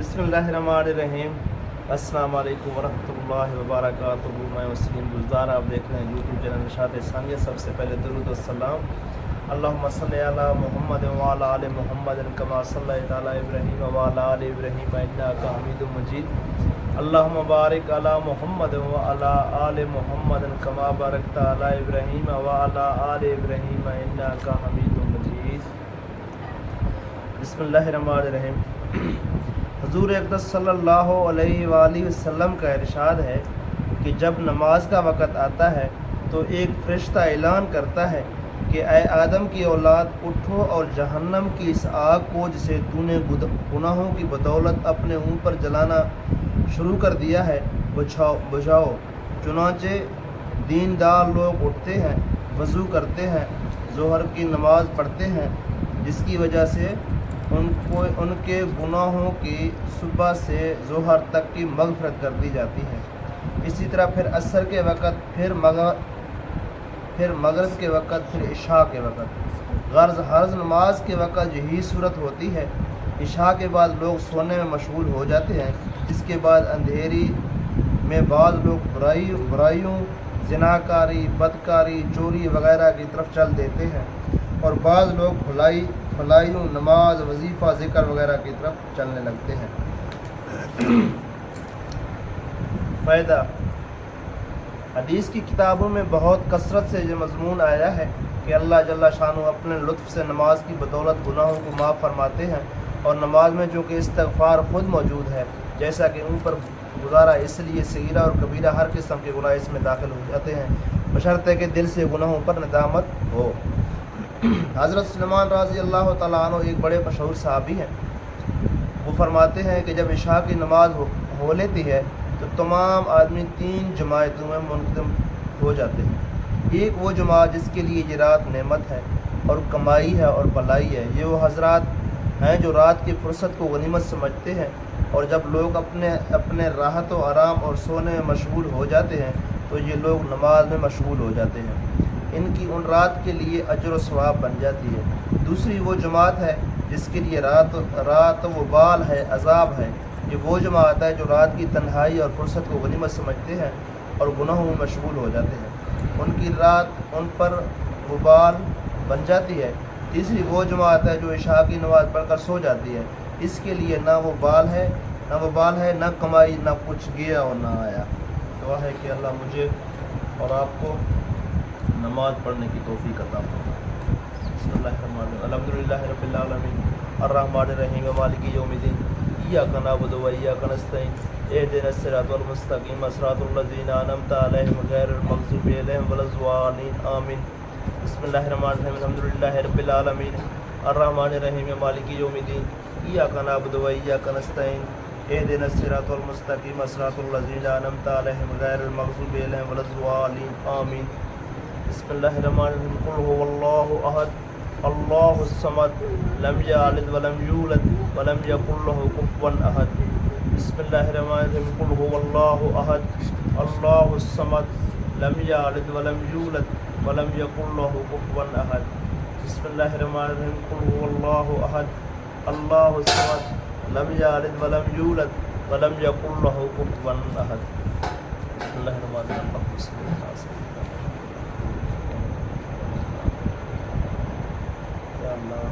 بسم اللہ الرحمن الرحیم۔ السلام علیکم ورحمۃ اللہ وبرکاتہ۔ میں وسیم گلزار، آپ دیکھ رہے ہیں یوٹیوب چینل نشاط ثانیہ۔ سب سے پہلے درود السلام اللہم صلی علی محمد وعلی آل محمد کما صلیت علی ابراہیم وعلی آل ابراہیم انک حمید مجید۔ اللہم بارک علی محمد وعلی آل محمد کما بارکت علی ابراہیم وعلی آل ابراہیم انک حمید مجید۔ بسم اللہ الرحمن الرحیم۔ حضور اقدس صلی اللہ علیہ وآلہ وسلم کا ارشاد ہے کہ جب نماز کا وقت آتا ہے تو ایک فرشتہ اعلان کرتا ہے کہ اے آدم کی اولاد، اٹھو اور جہنم کی اس آگ کو جسے تو نے گناہوں کی بدولت اپنے اوپر جلانا شروع کر دیا ہے بجھاؤ۔ چنانچہ دیندار لوگ اٹھتے ہیں، وضو کرتے ہیں، ظہر کی نماز پڑھتے ہیں، جس کی وجہ سے ان کے گناہوں کی صبح سے ظہر تک کی مغفرت کر دی جاتی ہے۔ اسی طرح پھر عصر کے وقت، پھر مغرب کے وقت، پھر عشاء کے وقت۔ ہر نماز کے وقت یہی صورت ہوتی ہے۔ عشاء کے بعد لوگ سونے میں مشغول ہو جاتے ہیں، اس کے بعد اندھیری میں بعض لوگ برائیوں، زناکاری، بدکاری، چوری وغیرہ کی طرف چل دیتے ہیں، اور بعض لوگ بھلائیوں، نماز، وظیفہ، ذکر وغیرہ کی طرف چلنے لگتے ہیں۔ فائدہ: حدیث کی کتابوں میں بہت کثرت سے یہ مضمون آیا ہے کہ اللہ جل شانہ اپنے لطف سے نماز کی بدولت گناہوں کو معاف فرماتے ہیں، اور نماز میں جو کہ استغفار خود موجود ہے، جیسا کہ اوپر گزارا، اس لیے صغیرہ اور کبیرہ ہر قسم کے گناہ اس میں داخل ہو جاتے ہیں، بشرطے کہ دل سے گناہوں پر ندامت ہو۔ حضرت سلمان رضی اللہ تعالیٰ عنہ ایک بڑے مشہور صحابی ہیں۔ وہ فرماتے ہیں کہ جب عشاء کی نماز ہو لیتی ہے تو تمام آدمی 3 جماعتوں میں منقسم ہو جاتے ہیں۔ ایک وہ جماعت جس کے لیے یہ رات نعمت ہے اور کمائی ہے اور بلائی ہے، یہ وہ حضرات ہیں جو رات کی فرصت کو غنیمت سمجھتے ہیں، اور جب لوگ اپنے راحت و آرام اور سونے میں مشغول ہو جاتے ہیں تو یہ لوگ نماز میں مشغول ہو جاتے ہیں۔ ان کی ان رات کے لیے اجر و ثواب بن جاتی ہے۔ دوسری وہ جماعت ہے جس کے لیے رات و بال ہے، عذاب ہے۔ یہ وہ جماعت ہے جو رات کی تنہائی اور فرصت کو غنیمت سمجھتے ہیں اور گناہوں میں مشغول ہو جاتے ہیں، ان کی رات ان پر وبال بن جاتی ہے۔ تیسری وہ جماعت ہے جو عشاء کی نماز پڑھ کر سو جاتی ہے، اس کے لیے نہ وہ بال ہے، نہ کمائی، نہ کچھ گیا اور نہ آیا۔ دعا ہے کہ اللہ مجھے اور آپ کو نماز پڑھنے کی توفیق عطا فرمائے۔ بسم اللہ الرحمن الرحیم۔ الحمدللہ رب العالمین الرحمن الرحیم مالک یوم الدین ایاک نعبد و ایاک نستعین اہدنا الصراط المستقیم صراط الذین انعمت علیہم غیر المغضوب علیہم ولا الضالین آمین۔ بسم اللہ الرحمن الرحیم۔ الحمدللہ رب العالمین الرحمن الرحیم مالک یوم الدین ایاک نعبد و ایاک نستعین اہدنا الصراط المستقیم صراط الذین انعمت علیہم غیر المغضوب علیہم ولا الضالین آمین۔ بسم اللہ الرحمن الرحیم۔ قل هو اللہ احد اللہ الصمد لم یلد ولم یولد ولم یکن له کفوا احد۔ بسم اللہ الرحمن الرحیم۔ قل هو اللہ احد اللہ الصمد لم یلد ولم یولد ولم یکن له کفوا احد۔ بسم اللہ الرحمن الرحیم۔ قل هو اللہ احد اللہ الصمد لم یلد ولم یولد ولم یکن له کفوا احد۔ بسم اللہ الرحمن الرحیم۔ اللہ